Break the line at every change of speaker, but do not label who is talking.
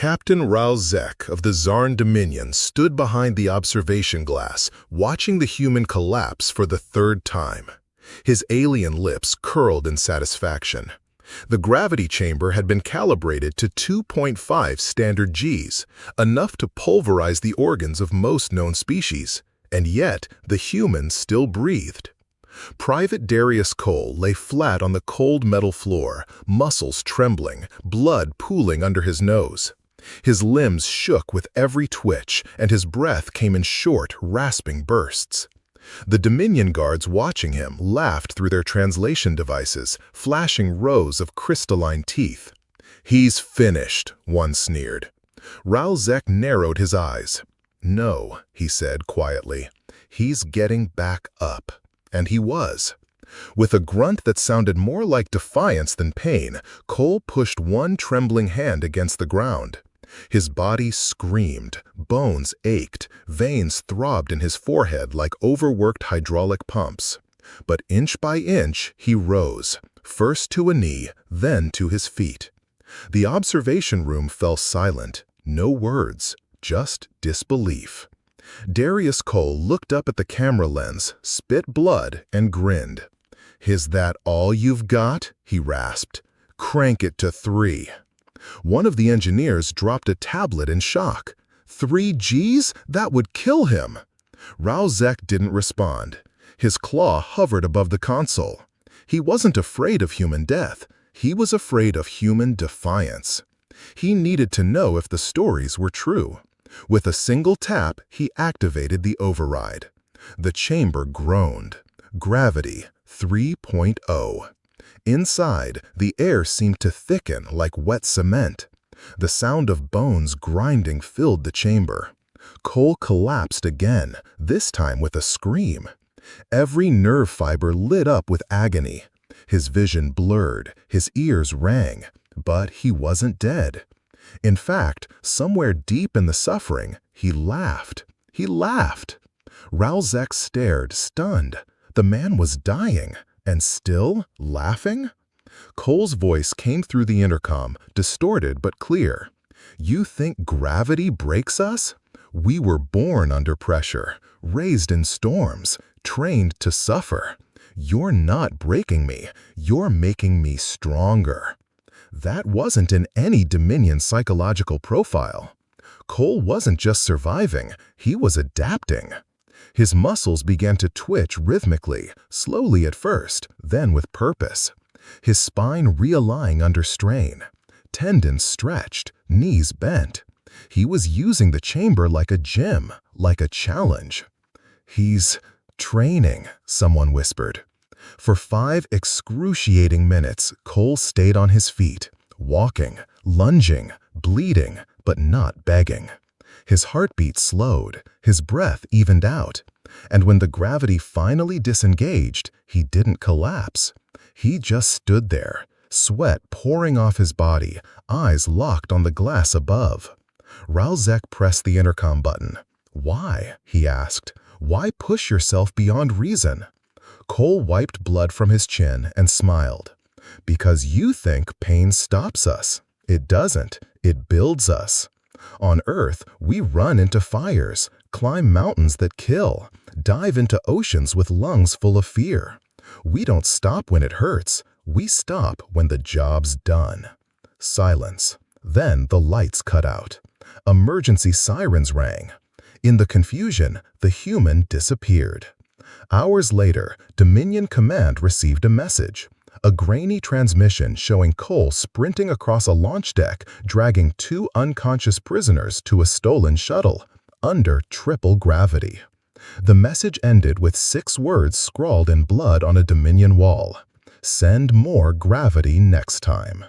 Captain Ralzek of the Zarn Dominion stood behind the observation glass, watching the human collapse for the third time. His alien lips curled in satisfaction. The gravity chamber had been calibrated to 2.5 standard Gs, enough to pulverize the organs of most known species, and yet the human still breathed. Private Darius Cole lay flat on the cold metal floor, muscles trembling, blood pooling under his nose. His limbs shook with every twitch, and his breath came in short, rasping bursts. The Dominion guards watching him laughed through their translation devices, flashing rows of crystalline teeth. "He's finished," one sneered. Ralzek narrowed his eyes. "No," he said quietly. "He's getting back up." And he was. With a grunt that sounded more like defiance than pain, Cole pushed one trembling hand against the ground. His body screamed, bones ached, veins throbbed in his forehead like overworked hydraulic pumps. But inch by inch, he rose, first to a knee, then to his feet. The observation room fell silent, no words, just disbelief. Darius Cole looked up at the camera lens, spit blood, and grinned. "Is that all you've got?" he rasped. "Crank it to 3. One of the engineers dropped a tablet in shock. 3 Gs? That would kill him! Ralzek didn't respond. His claw hovered above the console. He wasn't afraid of human death. He was afraid of human defiance. He needed to know if the stories were true. With a single tap, he activated the override. The chamber groaned. Gravity 3.0. Inside, the air seemed to thicken like wet cement. The sound of bones grinding filled the chamber. Cole collapsed again, this time with a scream. Every nerve fiber lit up with agony. His vision blurred, his ears rang, but he wasn't dead. In fact, somewhere deep in the suffering, he laughed. He laughed. Ralzek stared, stunned. The man was dying, and still laughing? Cole's voice came through the intercom, distorted but clear. "You think gravity breaks us? We were born under pressure, raised in storms, trained to suffer. You're not breaking me, you're making me stronger." That wasn't in any Dominion psychological profile. Cole wasn't just surviving, he was adapting. His muscles began to twitch rhythmically, slowly at first, then with purpose. His spine realigning under strain. Tendons stretched, knees bent. He was using the chamber like a gym, like a challenge. "He's training," someone whispered. For 5 excruciating minutes, Cole stayed on his feet, walking, lunging, bleeding, but not begging. His heartbeat slowed, his breath evened out, and when the gravity finally disengaged, he didn't collapse. He just stood there, sweat pouring off his body, eyes locked on the glass above. Ralzek pressed the intercom button. "Why?" he asked. "Why push yourself beyond reason?" Cole wiped blood from his chin and smiled. "Because you think pain stops us. It doesn't. It builds us. On Earth, we run into fires, climb mountains that kill, dive into oceans with lungs full of fear. We don't stop when it hurts. We stop when the job's done." Silence. Then the lights cut out. Emergency sirens rang. In the confusion, the human disappeared. Hours later, Dominion Command received a message. A grainy transmission showing Cole sprinting across a launch deck, dragging 2 unconscious prisoners to a stolen shuttle, under triple gravity. The message ended with 6 words scrawled in blood on a Dominion wall. "Send more gravity next time."